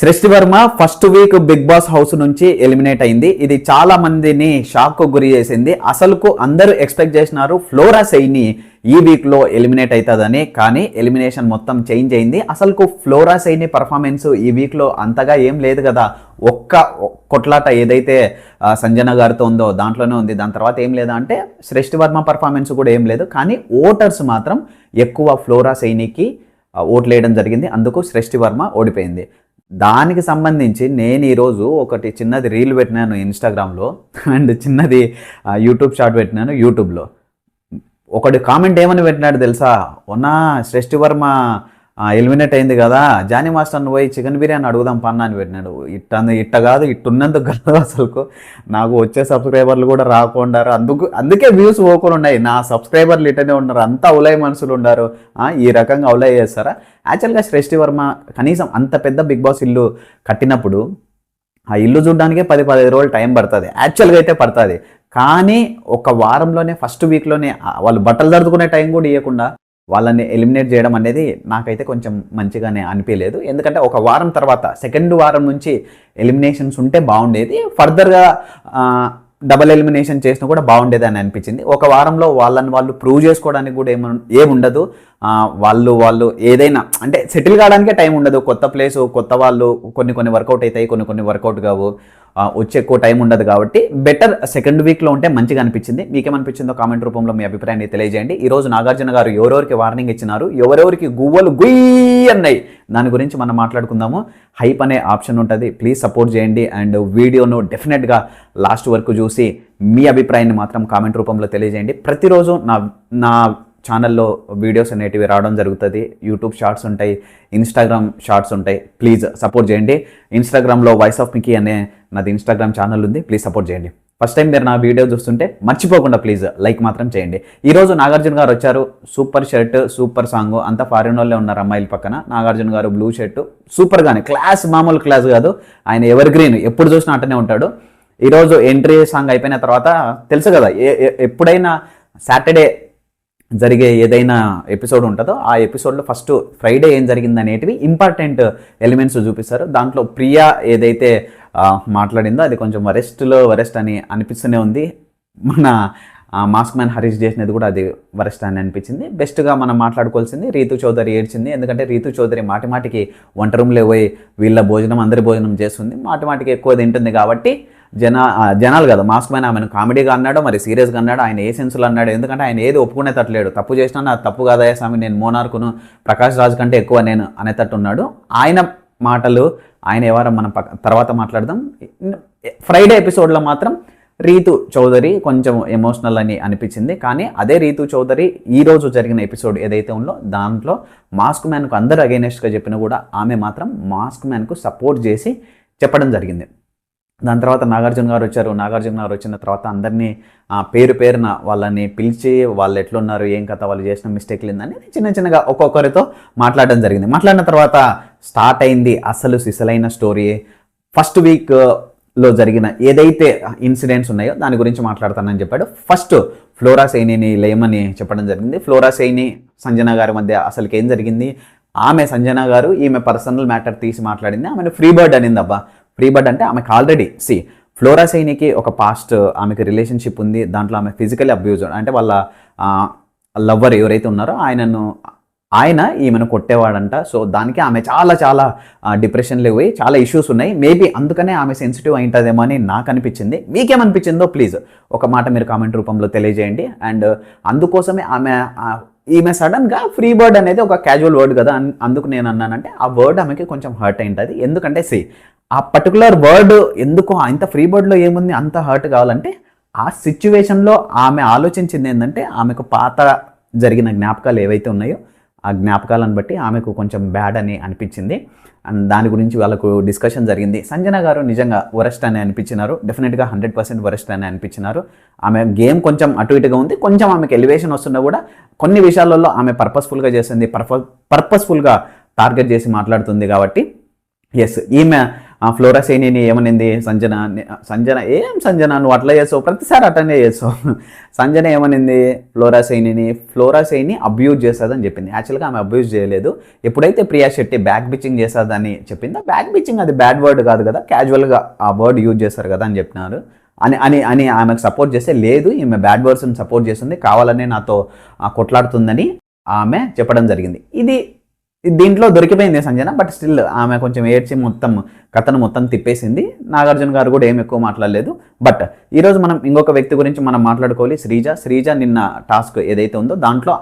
సృష్టి Varma first week Bigg Boss house నుంచి eliminate అయింది. ఇది చాలా మందిని షాక్ గురి చేసింది. అసలుకు అందరూ ఎక్స్పెక్ట్ చేసినారు ఫ్లోరా సైని ఈ వీక్ లో ఎలిమినేట్ అవుతుందని, కానీ ఎలిమినేషన్ మొత్తం చేంజ్ అయింది. అసలుకు ఫ్లోరా సైని పర్ఫార్మెన్స్ ఈ వీక్ లో అంతగా ఏం లేదు కదా. ఒక్క కొట్లాట ఏదైతే సంజన గారితో ఉందో దాంట్లోనే ఉంది. దాని తర్వాత ఏం లేదా అంటే సృష్టి వర్మ పర్ఫార్మెన్స్ కూడా ఏం లేదు. కానీ ఓటర్స్ మాత్రం ఎక్కువ ఫ్లోరా సైనికి ఓట్లు వేయడం జరిగింది. అందుకు సృష్టి వర్మ ఓడిపోయింది. దానికి సంబంధించి నేను ఈరోజు ఒకటి చిన్నది రీల్ పెట్టినాను ఇన్స్టాగ్రామ్లో అండ్ చిన్నది యూట్యూబ్ షార్ట్ పెట్టినాను యూట్యూబ్లో. ఒకటి కామెంట్ ఏమని పెట్టినాడు తెలుసా, ఉన్నా సృష్టి వర్మ ఎలిమినేట్ అయింది కదా, జానీ మాస్టర్ని పోయి చికెన్ బిర్యానీ అడుగుదాం పన్నా అని పెట్టినాడు. ఇట్ట కాదు, ఇట్టున్నందుకు కాదు, అసలుకు నాకు వచ్చే సబ్స్క్రైబర్లు కూడా రాకుండారు, అందుకే వ్యూస్ పోకుండా ఉన్నాయి. నా సబ్స్క్రైబర్లు ఇట్టనే ఉన్నారు, అంతా అవులై మనుషులు ఉన్నారు. ఈ రకంగా అవులై చేస్తారా? యాక్చువల్గా సృష్టి వర్మ కనీసం అంత పెద్ద బిగ్ బాస్ ఇల్లు కట్టినప్పుడు ఆ ఇల్లు చూడడానికే 10-15 రోజులు టైం పడుతుంది. యాక్చువల్గా అయితే పడుతుంది, కానీ ఒక వారంలోనే ఫస్ట్ వీక్లోనే వాళ్ళు బట్టలు దడుచుకునే టైం కూడా ఇవ్వకుండా వాళ్ళని ఎలిమినేట్ చేయడం అనేది నాకైతే కొంచెం మంచిగానే అనిపించలేదు. ఎందుకంటే ఒక వారం తర్వాత సెకండ్ వారం నుంచి ఎలిమినేషన్స్ ఉంటే బాగుండేది. ఫర్దర్గా డబల్ ఎలిమినేషన్ చేసినా కూడా బాగుండేది అని అనిపించింది. ఒక వారంలో వాళ్ళని వాళ్ళు ప్రూవ్ చేసుకోవడానికి కూడా ఏముండదు. వాళ్ళు ఏదైనా అంటే సెటిల్ కావడానికే టైం ఉండదు. కొత్త ప్లేసు, కొత్త వాళ్ళు, కొన్ని వర్కౌట్ అవుతాయి, కొన్ని వర్కౌట్ కావు, వచ్చే ఎక్కువ టైం ఉండదు. కాబట్టి బెటర్ సెకండ్ వీక్లో ఉంటే మంచిగా అనిపించింది. మీకేమనిపించిందో కామెంట్ రూపంలో మీ అభిప్రాయాన్ని తెలియజేయండి. ఈరోజు నాగార్జున గారు ఎవరెవరికి వార్నింగ్ ఇచ్చినారు, ఎవరెవరికి గువ్వలు గుయ్యి అన్నాయి, దాని గురించి మనం మాట్లాడుకుందాము. హైప్ అనే ఆప్షన్ ఉంటుంది, ప్లీజ్ సపోర్ట్ చేయండి. అండ్ వీడియోను డెఫినెట్గా లాస్ట్ వరకు చూసి మీ అభిప్రాయాన్ని మాత్రం కామెంట్ రూపంలో తెలియజేయండి. ప్రతిరోజు నా ఛానల్లో వీడియోస్ అనేటివి రావడం జరుగుతుంది. యూట్యూబ్ షార్ట్స్ ఉంటాయి, ఇన్స్టాగ్రామ్ షార్ట్స్ ఉంటాయి. ప్లీజ్ సపోర్ట్ చేయండి. ఇన్స్టాగ్రామ్లో వాయిస్ ఆఫ్ మికీ అనే నాది ఇన్స్టాగ్రామ్ ఛానల్ ఉంది, ప్లీజ్ సపోర్ట్ చేయండి. ఫస్ట్ టైం మీరు నా వీడియో చూస్తుంటే మర్చిపోకుండా ప్లీజ్ లైక్ మాత్రం చేయండి. ఈరోజు నాగార్జున గారు వచ్చారు, సూపర్ షర్ట్, సూపర్ సాంగ్, అంతా ఫారిన్ వాళ్ళే ఉన్నారు అమ్మాయిల పక్కన. నాగార్జున గారు బ్లూ షర్ట్ సూపర్గానే, క్లాస్, మామూలు క్లాస్ కాదు. ఆయన ఎవర్ గ్రీన్, ఎప్పుడు చూసినా అట్టనే ఉంటాడు. ఈరోజు ఎంట్రీ సాంగ్ అయిపోయిన తర్వాత తెలుసు కదా, ఎప్పుడైనా సాటర్డే జరిగే ఏదైనా ఎపిసోడ్ ఉంటుందో ఆ ఎపిసోడ్లో ఫస్ట్ ఫ్రైడే ఏం జరిగింది అనేటివి ఇంపార్టెంట్ ఎలిమెంట్స్ చూపిస్తారు. దాంట్లో ప్రియా ఏదైతే మాట్లాడిందో అది కొంచెం వరెస్ట్ అని అనిపిస్తూనే ఉంది. మన మాస్క్ మ్యాన్ హరీష్ చేసినది కూడా అది వరెస్ట్ అని అనిపించింది. బెస్ట్గా మనం మాట్లాడుకోవాల్సింది రీతు చౌదరి ఏడ్చింది. ఎందుకంటే రీతు చౌదరి మాటిమాటికి వంట రూమ్లో పోయి వీళ్ళ భోజనం అందరి భోజనం చేస్తుంది, మాటిమాటికి ఎక్కువ తింటుంది. కాబట్టి జనాలు కదా, మాస్క్ మ్యాన్ ఆమెను కామెడీగా అన్నాడో మరి సీరియస్గా అన్నాడో, ఆయన ఏ సెన్స్లో అన్నాడు, ఎందుకంటే ఆయన ఏది ఒప్పుకునే తట్టలేడు. తప్పు చేసినా నా తప్పు కాదయ్యా స్వామి, నేను మోనార్కును, ప్రకాష్ రాజ్ కంటే ఎక్కువ నేను అనేటట్టు ఉన్నాడు. ఆయన మాటలు ఆయన ఎవరో మనం తర్వాత మాట్లాడదాం. ఫ్రైడే ఎపిసోడ్లో మాత్రం రీతు చౌదరి కొంచెం ఎమోషనల్ అని అనిపించింది. కానీ అదే రీతు చౌదరి ఈరోజు జరిగిన ఎపిసోడ్ ఏదైతే ఉందో దాంట్లో మాస్క్ మ్యాన్కు అందరూ అగైనెస్ట్గా చెప్పినా కూడా ఆమె మాత్రం మాస్క్ మ్యాన్కు సపోర్ట్ చేసి చెప్పడం జరిగింది. దాని తర్వాత నాగార్జున గారు వచ్చారు. నాగార్జున గారు వచ్చిన తర్వాత అందరినీ పేరున వాళ్ళని పిలిచి వాళ్ళు ఎట్లున్నారు, ఏం కథ, వాళ్ళు చేసిన మిస్టేక్లు ఏందని చిన్నగా ఒక్కొక్కరితో మాట్లాడడం జరిగింది. మాట్లాడిన తర్వాత స్టార్ట్ అయింది అసలు సిసలైన స్టోరీ. ఫస్ట్ వీక్లో జరిగిన ఏదైతే ఇన్సిడెంట్స్ ఉన్నాయో దాని గురించి మాట్లాడతానని చెప్పాడు. ఫస్ట్ ఫ్లోరా సైనిని లేమని చెప్పడం జరిగింది. ఫ్లోరా సైని సంజన గారి మధ్య అసలుకి ఏం జరిగింది, ఆమె సంజన గారు ఈమె పర్సనల్ మ్యాటర్ తీసి మాట్లాడింది. ఆమెను ఫ్రీ బర్డ్ అనింది. అబ్బా, ఫ్రీ బర్డ్ అంటే ఆమెకు ఆల్రెడీ ఫ్లోరా సైనికి ఒక పాస్ట్ ఆమెకి రిలేషన్షిప్ ఉంది. దాంట్లో ఆమె ఫిజికల్ అబ్యూజ్, అంటే వాళ్ళ లవ్వర్ ఎవరైతే ఉన్నారో ఆయన ఈమెను కొట్టేవాడంట. సో దానికి ఆమె చాలా డిప్రెషన్లో పోయి చాలా ఇష్యూస్ ఉన్నాయి. మేబీ అందుకనే ఆమె సెన్సిటివ్ అయింటుందేమో అని నాకు అనిపించింది. మీకేమనిపించిందో ప్లీజ్ ఒక మాట మీరు కామెంట్ రూపంలో తెలియజేయండి. అండ్ అందుకోసమే ఈమె సడన్గా ఫ్రీ బర్డ్ అనేది ఒక క్యాజువల్ వర్డ్ కదా, అందుకు నేను అన్నానంటే ఆ వర్డ్ ఆమెకి కొంచెం హర్ట్ అయింటుంది. ఎందుకంటే ఆ పర్టికులర్ వర్డ్ ఎందుకు ఇంత ఫ్రీ బర్డ్లో ఏముంది అంత హర్ట్ కావాలంటే, ఆ సిచ్యువేషన్లో ఆమె ఆలోచించింది ఏంటంటే ఆమెకు పాత జరిగిన జ్ఞాపకాలు ఏవైతే ఉన్నాయో ఆ జ్ఞాపకాలను బట్టి ఆమెకు కొంచెం బ్యాడ్ అని అనిపించింది. అండ్ దాని గురించి వాళ్ళకు డిస్కషన్ జరిగింది. సంజన గారు నిజంగా వరెస్ట్ అని అనిపించినారు, డెఫినెట్గా 100% వరెస్ట్ అని అనిపించినారు. ఆమె గేమ్ కొంచెం అటు ఇటుగా ఉంది, కొంచెం ఆమెకు ఎలివేషన్ వస్తున్నా కూడా కొన్ని విషయాలలో ఆమె పర్పస్ఫుల్గా చేస్తుంది, పర్పస్ఫుల్గా టార్గెట్ చేసి మాట్లాడుతుంది. కాబట్టి ఈమె ఫ్లోరా సైనిని ఏమనింది సంజన ఏం సంజన నువ్వు అట్లా చేసావు, ప్రతిసారి అట్లనే చేసావు. సంజన ఏమనింది ఫ్లోరా సైని అబ్యూజ్ చేస్తుందని చెప్పింది. యాక్చువల్గా ఆమె అబ్యూజ్ చేయలేదు. ఎప్పుడైతే ప్రియా శెట్టి బ్యాక్ బిచ్చింగ్ చేస్తుందని చెప్పిందో, బ్యాక్ బిచ్చింగ్ అది బ్యాడ్ వర్డ్ కాదు కదా, క్యాజువల్గా ఆ వర్డ్ యూజ్ చేస్తారు కదా అని చెప్పినారు. అని ఆమెకు సపోర్ట్ చేస్తే, లేదు ఈమె బ్యాడ్ వర్డ్స్ని సపోర్ట్ చేస్తుంది, కావాలనే నాతో కొట్లాడుతుందని ఆమె చెప్పడం జరిగింది. దీంట్లో దొరికిపోయింది సంజన. బట్ స్టిల్ ఆమె కొంచెం ఏడ్చి కథను మొత్తం తిప్పేసింది. నాగార్జున గారు కూడా ఏం ఎక్కువ మాట్లాడలేదు. బట్ ఈరోజు మనం ఇంకొక వ్యక్తి గురించి మనం మాట్లాడుకోవాలి. శ్రీజ నిన్న టాస్క్ ఏదైతే ఉందో దాంట్లో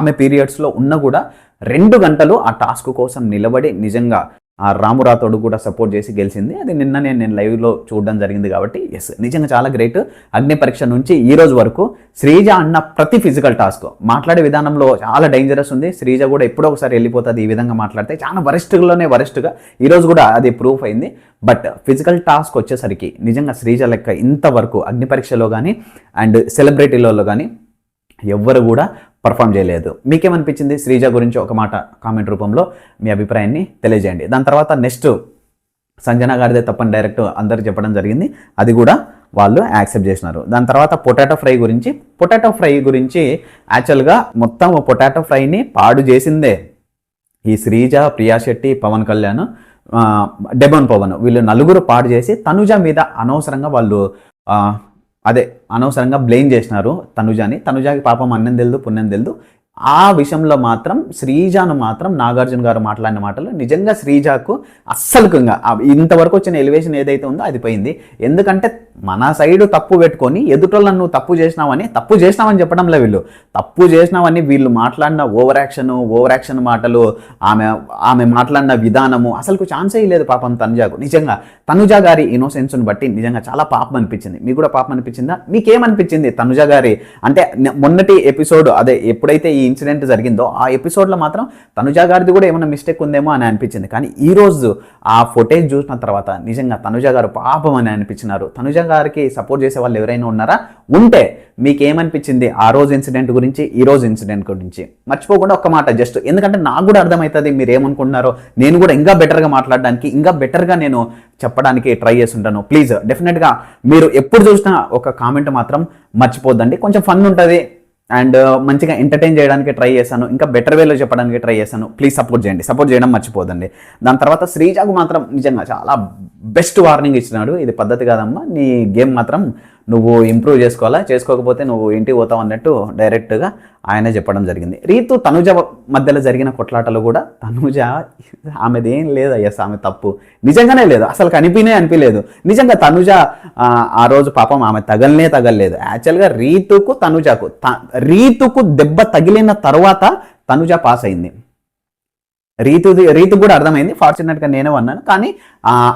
ఆమె పీరియడ్స్లో ఉన్న కూడా 2 గంటలు ఆ టాస్క్ కోసం నిలబడి నిజంగా ఆ రాము రాథోడ్ కూడా సపోర్ట్ చేసి గెలిచింది. అది నిన్న నేను లైవ్లో చూడడం జరిగింది కాబట్టి ఎస్, నిజంగా చాలా గ్రేట్. అగ్ని పరీక్ష నుంచి ఈ రోజు వరకు శ్రీజ అన్న ప్రతి ఫిజికల్ టాస్క్ మాట్లాడే విధానంలో చాలా డేంజరస్ ఉంది. శ్రీజ కూడా ఎప్పుడో ఒకసారి వెళ్ళిపోతుంది ఈ విధంగా మాట్లాడితే, చాలా వరెస్ట్గా ఈరోజు కూడా అది ప్రూఫ్ అయింది. బట్ ఫిజికల్ టాస్క్ వచ్చేసరికి నిజంగా శ్రీజ లెక్క ఇంతవరకు అగ్ని పరీక్షలో కానీ అండ్ సెలబ్రిటీలలో కానీ ఎవ్వరు కూడా పర్ఫామ్ చేయలేదు. మీకేమనిపించింది శ్రీజ గురించి ఒక మాట కామెంట్ రూపంలో మీ అభిప్రాయాన్ని తెలియజేయండి. దాని తర్వాత నెక్స్ట్ సంజన గారిదే తప్పని డైరెక్ట్ అందరికి చెప్పడం జరిగింది, అది కూడా వాళ్ళు యాక్సెప్ట్ చేసినారు. దాని తర్వాత పొటాటో ఫ్రై గురించి యాక్చువల్గా మొత్తం పొటాటో ఫ్రైని పాడు చేసిందే ఈ శ్రీజ, ప్రియా శెట్టి, పవన్ కళ్యాణ్, డెబన్ పవన్, వీళ్ళు నలుగురు పాడు చేసి తనుజ మీద అనవసరంగా వాళ్ళు అనవసరంగా బ్లేమ్ చేసినారు తనుజాకి పాపం అన్నం తెలుదు పుణ్యం తెలుదు. ఆ విషయంలో మాత్రం శ్రీజాను మాత్రం నాగార్జున గారు మాట్లాడిన మాటలు నిజంగా శ్రీజాకు అస్సలుగా ఇంతవరకు వచ్చిన ఎలివేషన్ ఏదైతే ఉందో అది పోయింది. ఎందుకంటే మన సైడు తప్పు పెట్టుకొని ఎదుటోళ్ళను నువ్వు తప్పు చేసినావని చెప్పడంలో తప్పు చేసినావని వీళ్ళు మాట్లాడిన ఓవర్ యాక్షన్ మాటలు, ఆమె మాట్లాడిన విధానము అసలుకు ఛాన్సే లేదు పాపం తనుజాకు. నిజంగా తనుజ గారి ఇన్నోసెన్స్ని బట్టి నిజంగా చాలా పాపం అనిపించింది. మీకు కూడా పాపం అనిపించిందా? మీకేమనిపించింది తనుజ గారి అంటే మొన్నటి ఎపిసోడ్ అదే ఎప్పుడైతే ఈ ఇన్సిడెంట్ జరిగిందో ఆ ఎపిసోడ్లో మాత్రం తనుజ గారిది కూడా ఏమైనా మిస్టేక్ ఉందేమో అని అనిపించింది. కానీ ఈరోజు ఆ ఫుటేజ్ చూసిన తర్వాత నిజంగా తనుజ గారు పాపం అని అనిపించినారు. తనుజ గారికి సపోర్ట్ చేసే వాళ్ళు ఎవరైనా ఉన్నారా? ఉంటే మీకేమనిపించింది ఆ రోజు ఇన్సిడెంట్ గురించి, ఈ రోజు ఇన్సిడెంట్ గురించి? మర్చిపోకుండా ఒక్క మాట జస్ట్, ఎందుకంటే నాకు కూడా అర్థమవుతుంది మీరు ఏమనుకుంటున్నారో. నేను కూడా ఇంకా బెటర్గా మాట్లాడడానికి, ఇంకా బెటర్గా నేను చెప్పడానికి ట్రై చేస్తుంటాను. ప్లీజ్ డెఫినెట్గా మీరు ఎప్పుడు చూసినా ఒక కామెంట్ మాత్రం మర్చిపోద్దండి. కొంచెం ఫన్ ఉంటుంది అండ్ మంచిగా ఎంటర్టైన్ చేయడానికి ట్రై చేశాను, ఇంకా బెటర్ వేలో చెప్పడానికి ట్రై చేశాను. ప్లీజ్ సపోర్ట్ చేయడం మర్చిపోదండి. దాని తర్వాత శ్రీజాకు మాత్రం నిజంగా చాలా బెస్ట్ వార్నింగ్ ఇచ్చినాడు. ఇది పద్ధతి కాదమ్మా, నీ గేమ్ మాత్రం నువ్వు ఇంప్రూవ్ చేసుకోకపోతే నువ్వు ఇంటికి పోతావు అన్నట్టు డైరెక్ట్గా ఆయనే చెప్పడం జరిగింది. రీతు తనుజ మధ్యలో జరిగిన కొట్లాటలు కూడా తనుజ ఆమెదేం లేదు అయ్యస్, ఆమె తప్పు నిజంగానే లేదు, అసలు అనిపించలేదు. నిజంగా తనుజ ఆ రోజు పాపం ఆమె తగలలేదు. యాక్చువల్గా రీతుకు దెబ్బ తగిలిన తర్వాత తనుజ పాస్ అయింది. రీతు కూడా అర్థమైంది, ఫార్చునేట్గా నేనే అన్నాను. కానీ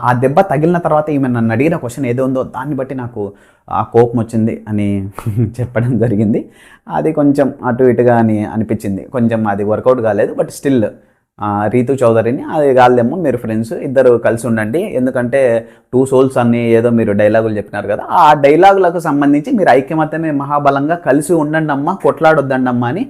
ఆ దెబ్బ తగిలిన తర్వాత ఈమె నన్ను అడిగిన క్వశ్చన్ ఏదో ఉందో దాన్ని బట్టి నాకు ఆ కోపం వచ్చింది అని చెప్పడం జరిగింది. అది కొంచెం అటు ఇటుగా అని అనిపించింది, కొంచెం అది వర్కౌట్ కాలేదు. బట్ స్టిల్ రీతు చౌదరిని అది కాలేమో, మీరు ఫ్రెండ్స్ ఇద్దరు కలిసి ఉండండి, ఎందుకంటే 2 souls అని ఏదో మీరు డైలాగులు చెప్పినారు కదా, ఆ డైలాగులకు సంబంధించి మీరు ఐక్యమత్యమే మహాబలంగా కలిసి ఉండండి అమ్మా, కొట్లాడొద్దండి అమ్మా అని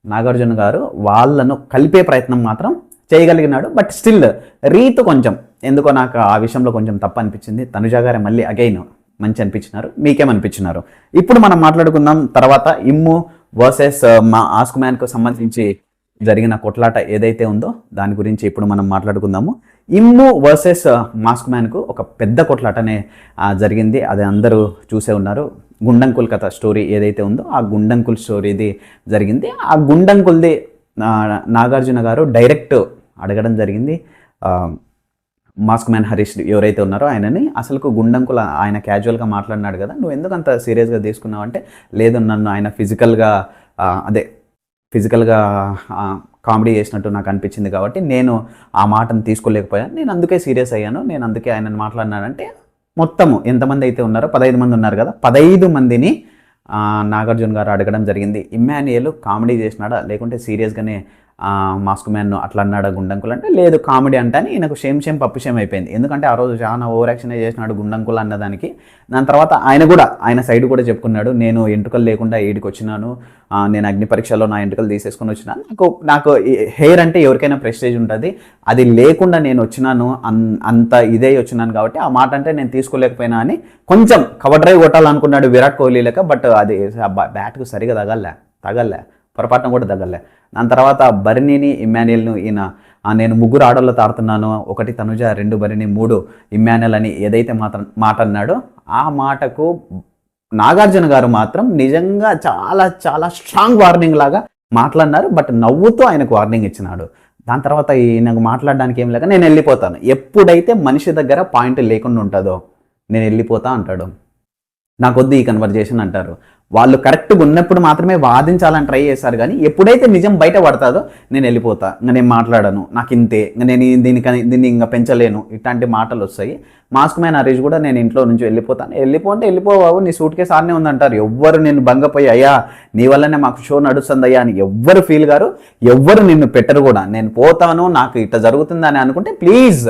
నాగార్జున గారు వాళ్ళను కలిపే ప్రయత్నం మాత్రం చేయగలిగినాడు. బట్ స్టిల్ రీతు కొంచెం ఎందుకో నాకు ఆ విషయంలో కొంచెం తప్పు అనిపించింది. తనుజ గారే మళ్ళీ అగైన్ మంచి అనిపించినారు. మీకేమనిపించినారు? ఇప్పుడు మనం మాట్లాడుకుందాం. తర్వాత ఇమ్ము వర్సెస్ మా ఆస్క్ మ్యాన్కు సంబంధించి జరిగిన కొట్లాట ఏదైతే ఉందో దాని గురించి ఇప్పుడు మనం మాట్లాడుకుందాము. ఇమ్ము వర్సెస్ మాస్క్ మ్యాన్కు ఒక పెద్ద కొట్లాటనే జరిగింది, అది అందరూ చూసే ఉన్నారు. గుండంకుల్ కథ స్టోరీ ఏదైతే ఉందో ఆ గుండంకుల్ స్టోరీది జరిగింది. ఆ గుండంకుల్ది నాగార్జున గారు డైరెక్ట్ అడగడం జరిగింది మాస్క్ మ్యాన్ హరీష్ ఎవరైతే ఉన్నారో ఆయనని. అసలుకు గుండంకుల ఆయన క్యాజువల్గా మాట్లాడినాడు కదా, నువ్వు ఎందుకు అంత సీరియస్గా తీసుకున్నావు అంటే, లేదు నన్ను ఆయన ఫిజికల్గా కామెడీ చేసినట్టు నాకు అనిపించింది కాబట్టి నేను ఆ మాటను తీసుకోలేకపోయాను, నేను అందుకే సీరియస్ అయ్యాను, నేను అందుకే ఆయనను మాట్లాడినానంటే మొత్తము ఎంతమంది అయితే ఉన్నారో 15 మంది ఉన్నారు కదా, 15 మందిని నాగార్జున గారు అడగడం జరిగింది. ఇమ్మాన్యుయల్ కామెడీ చేసినాడా లేకుంటే సీరియస్గానే మాస్క్ మ్యాన్ అట్లా అన్నాడు గుండంకుల్ అంటే లేదు కామెడీ అంటే అని ఈయనకు షేమ్ పప్పు షేమ్ అయిపోయింది. ఎందుకంటే ఆ రోజు చాలా ఓవర్ యాక్షన్ చేసినాడు గుండంకుల్ అన్నదానికి. దాని తర్వాత ఆయన సైడ్ కూడా చెప్పుకున్నాడు, నేను ఎంట్రుకలు లేకుండా ఈడికి వచ్చినాను, నేను అగ్ని పరీక్షలో నా ఎంట్రుకలు తీసేసుకొని వచ్చినా, నాకు హెయిర్ అంటే ఎవరికైనా ప్రెస్టేజ్ ఉంటుంది, అది లేకుండా నేను వచ్చినాను, అంత ఇదే వచ్చినాను కాబట్టి ఆ మాట అంటే నేను తీసుకోలేకపోయినా అని కొంచెం కవర్ డ్రైవ్ కొట్టాలనుకున్నాడు విరాట్ కోహ్లీ లెక్క. బట్ అది బ్యాట్కు సరిగా తగల్లే పొరపాటున కూడా తగల్లే. దాని తర్వాత బర్నీని ఇమ్మాన్యుయల్ను ఈయన నేను 3 ఆడోళ్ళతో ఆడుతున్నాను, 1 తనుజ, 2 బర్నీ, 3 ఇమ్మాన్యుయల్ అని ఏదైతే మాట అన్నాడో ఆ మాటకు నాగార్జున గారు మాత్రం నిజంగా చాలా చాలా స్ట్రాంగ్ వార్నింగ్ లాగా మాట్లాడినారు. బట్ నవ్వుతూ ఆయనకు వార్నింగ్ ఇచ్చినాడు. దాని తర్వాత ఈయనకు మాట్లాడడానికి ఏం లేక నేను వెళ్ళిపోతాను, ఎప్పుడైతే మనిషి దగ్గర పాయింట్ లేకుండా ఉంటుందో నేను వెళ్ళిపోతా అంటాడు. నాకొద్దు ఈ కన్వర్జేషన్ అంటారు. వాళ్ళు కరెక్ట్గా ఉన్నప్పుడు మాత్రమే వాదించాలని ట్రై చేస్తారు, కానీ ఎప్పుడైతే నిజం బయట పడతాదో నేను వెళ్ళిపోతా, ఇంకా నేను మాట్లాడను, నాకు ఇంతే, ఇంకా నేను దీన్ని ఇంకా పెంచలేను, ఇట్లాంటి మాటలు వస్తాయి. మాస్క్ మ్యాన్ హరీష్ కూడా నేను ఇంట్లో నుంచి వెళ్ళిపోతాను, వెళ్ళిపోవావు, నీ సూట్ కేసు ఆడనే ఉందంటారు. ఎవ్వరు నేను భంగపోయి అయ్యా నీ వల్లనే మాకు షో నడుస్తుంది అయ్యా అని ఎవ్వరు ఫీల్ గారు, ఎవ్వరు నిన్ను పెట్టరు కూడా. నేను పోతాను, నాకు ఇట్లా జరుగుతుందని అనుకుంటే ప్లీజ్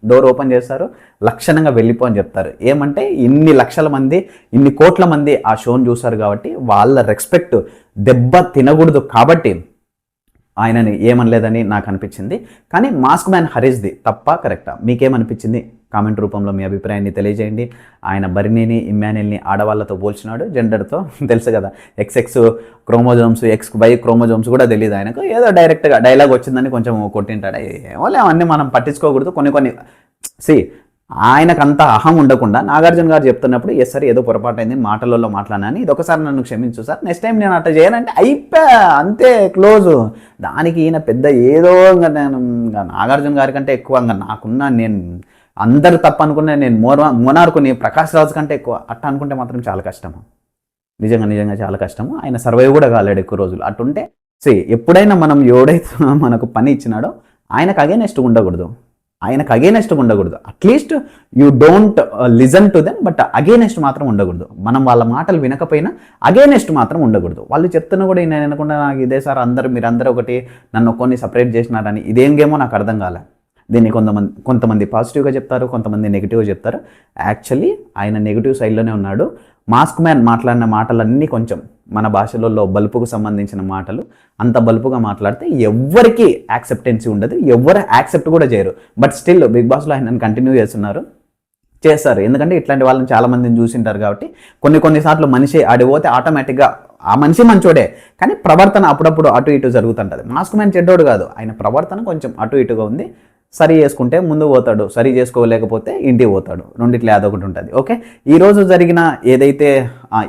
డోర్ ఓపెన్ చేస్తారు, లక్షణంగా వెళ్ళిపో అని చెప్తారు. ఏమంటే ఇన్ని లక్షల మంది, ఇన్ని కోట్ల మంది ఆ షోని చూస్తారు కాబట్టి వాళ్ళ రెస్పెక్ట్ దెబ్బ తినకూడదు కాబట్టి ఆయనని ఏమనలేదని నాకు అనిపించింది. కానీ మాస్క్ మ్యాన్ హరీష్ది తప్ప కరెక్టా, మీకేమనిపించింది కామెంట్ రూపంలో మీ అభిప్రాయాన్ని తెలియజేయండి. ఆయన బర్నీని ఇమ్మాన్యుయల్ని ఆడవాళ్ళతో పోల్చినాడు, జెండర్తో తెలుసు కదా, XX క్రోమోజోమ్స్, XY క్రోమోజోమ్స్ కూడా తెలియదు ఆయనకు, ఏదో డైరెక్ట్గా డైలాగ్ వచ్చిందని కొంచెం కొట్టింటాడు. ఏమో అవన్నీ మనం పట్టించుకోకూడదు. కొన్ని ఆయనకు అంత అహం ఉండకుండా నాగార్జున గారు చెప్తున్నప్పుడు ఎస్ సార్ ఏదో పొరపాటు అయింది మాటలలో మాట్లాడాను, ఇది ఒకసారి నన్ను క్షమించు సార్, నెక్స్ట్ టైం నేను అట్లా చేయనంటే అంతే క్లోజు. దానికి ఈయన పెద్ద ఏదో ఇంకా నేను నాగార్జున గారి కంటే ఎక్కువ ఇంకా నేను అందరు తప్పు అనుకున్నా, నేను మోనార్కుని ప్రకాష్ రాజు కంటే ఎక్కువ అట్ట అనుకుంటే మాత్రం చాలా కష్టము, నిజంగా చాలా కష్టము. ఆయన సర్వైవ్ కూడా కాలేడు ఎక్కువ రోజులు. అట్టుంటే ఎప్పుడైనా మనం ఎవడైతే మనకు పని ఇచ్చినాడో ఆయనకు అగైనెస్ట్ ఉండకూడదు, at least you don't listen to them, but against మాత్రం ఉండకూడదు. మనం వాళ్ళ మాటలు వినకపోయినా అగైనెస్ట్ మాత్రం ఉండకూడదు. వాళ్ళు చెప్తున్నా కూడా నేను వినకుండా నాకు ఇదే సార్ మీరందరూ ఒకటి నన్ను కొన్ని సపరేట్ చేసినారని, ఇదేం గేమో నాకు అర్థం కాలే. దీన్ని కొంతమంది పాజిటివ్గా చెప్తారు, కొంతమంది నెగిటివ్గా చెప్తారు. యాక్చువల్లీ ఆయన నెగిటివ్ సైడ్లోనే ఉన్నాడు. మాస్క్ మ్యాన్ మాట్లాడిన మాటలన్నీ కొంచెం మన భాషలలో బల్పుకు సంబంధించిన మాటలు, అంత బల్పుగా మాట్లాడితే ఎవ్వరికి యాక్సెప్టెన్సీ ఉండదు, ఎవ్వరు యాక్సెప్ట్ కూడా చేయరు. బట్ స్టిల్ బిగ్ బాస్లో ఆయన కంటిన్యూ చేస్తారు, ఎందుకంటే ఇట్లాంటి వాళ్ళని చాలా మందిని చూసింటారు కాబట్టి. కొన్నిసార్లు మనిషి ఆడిపోతే ఆటోమేటిక్గా ఆ మనిషి మంచోడే, కానీ ప్రవర్తన అప్పుడప్పుడు అటు ఇటు జరుగుతుంటుంది. మాస్క్ మ్యాన్ చెడ్డోడు కాదు, ఆయన ప్రవర్తన కొంచెం అటు ఇటుగా ఉంది. సరి చేసుకుంటే ముందు పోతాడు, సరి చేసుకోలేకపోతే ఇంటికి పోతాడు, రెండిట్లో అదొకటి ఉంటుంది. ఓకే, ఈరోజు జరిగిన ఏదైతే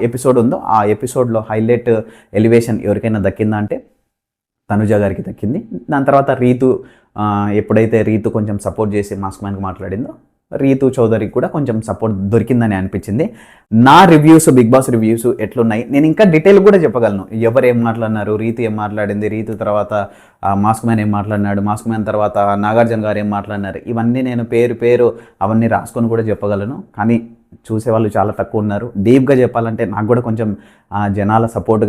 ఎపిసోడ్ ఉందో ఆ ఎపిసోడ్లో హైలైట్ ఎలివేషన్ ఎవరికైనా దక్కిందా అంటే తనుజ గారికి దక్కింది. దాని తర్వాత ఎప్పుడైతే రీతు కొంచెం సపోర్ట్ చేసి మాస్క్ మ్యాన్కి మాట్లాడిందో రీతు చౌదరికి కూడా కొంచెం సపోర్ట్ దొరికిందని అనిపించింది. నా రివ్యూస్, బిగ్ బాస్ రివ్యూస్ ఎట్లున్నాయి నేను ఇంకా డీటెయిల్ కూడా చెప్పగలను. ఎవరు ఏం మాట్లాడినారు, రీతు ఏం మాట్లాడింది, రీతు తర్వాత మాస్క్ మ్యాన్ ఏం మాట్లాడినాడు, మాస్క్ మ్యాన్ తర్వాత నాగార్జున గారు ఏం మాట్లాడినారు, ఇవన్నీ నేను పేరు అవన్నీ రాసుకొని కూడా చెప్పగలను. కానీ చూసేవాళ్ళు చాలా తక్కువ ఉన్నారు. డీప్గా చెప్పాలంటే నాకు కూడా కొంచెం జనాల సపోర్ట్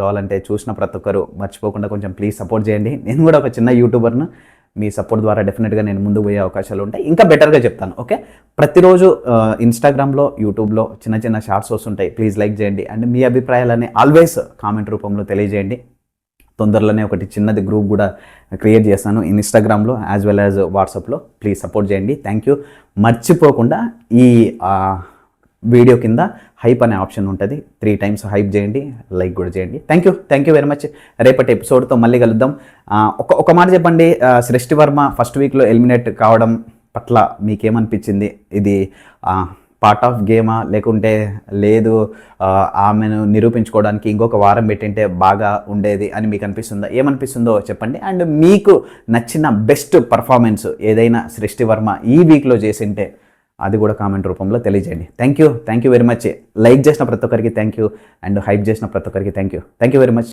కావాలంటే చూసిన ప్రతి ఒక్కరు మర్చిపోకుండా కొంచెం ప్లీజ్ సపోర్ట్ చేయండి. నేను కూడా ఒక చిన్న యూట్యూబర్ను, మీ సపోర్ట్ ద్వారా డెఫినెట్గా నేను ముందు పోయే అవకాశాలు ఉంటాయి, ఇంకా బెటర్గా చెప్తాను. ఓకే, ప్రతిరోజు ఇన్స్టాగ్రామ్లో, యూట్యూబ్లో చిన్న షార్ట్స్ వస్తుంటాయి, ప్లీజ్ లైక్ చేయండి. అండ్ మీ అభిప్రాయాలని ఆల్వేస్ కామెంట్ రూపంలో తెలియజేయండి. తొందరలోనే ఒకటి చిన్నది గ్రూప్ కూడా క్రియేట్ చేస్తాను ఇన్స్టాగ్రామ్లో యాజ్ వెల్ యాజ్ వాట్సాప్లో. ప్లీజ్ సపోర్ట్ చేయండి. Thank you. మర్చిపోకుండా ఈ వీడియో కింద హైప్ అనే ఆప్షన్ ఉంటుంది, 3 times హైప్ చేయండి, లైక్ కూడా చేయండి. Thank you very much. రేపటి ఎపిసోడ్తో మళ్ళీ కలుద్దాం. ఒక మాట చెప్పండి, సృష్టి వర్మ ఫస్ట్ వీక్లో ఎలిమినేట్ కావడం పట్ల మీకేమనిపించింది? ఇది పార్ట్ ఆఫ్ గేమా లేకుంటే లేదు ఆమెను నిరూపించుకోవడానికి ఇంకొక వారం పెట్టింటే బాగా ఉండేది అని మీకు అనిపిస్తుందా? ఏమనిపిస్తుందో చెప్పండి. అండ్ మీకు నచ్చిన బెస్ట్ పర్ఫార్మెన్స్ ఏదైనా సృష్టి వర్మ ఈ వీక్లో చేసింటే అది కూడా కామెంట్ రూపంలో తెలియజేయండి. Thank you very much. Like చేసిన ప్రతి ఒక్కరికి థ్యాంక్ యూ, అండ్ హైప్ చేసిన ప్రతి ఒక్కరికి థ్యాంక్ యూ వెరీ మచ్.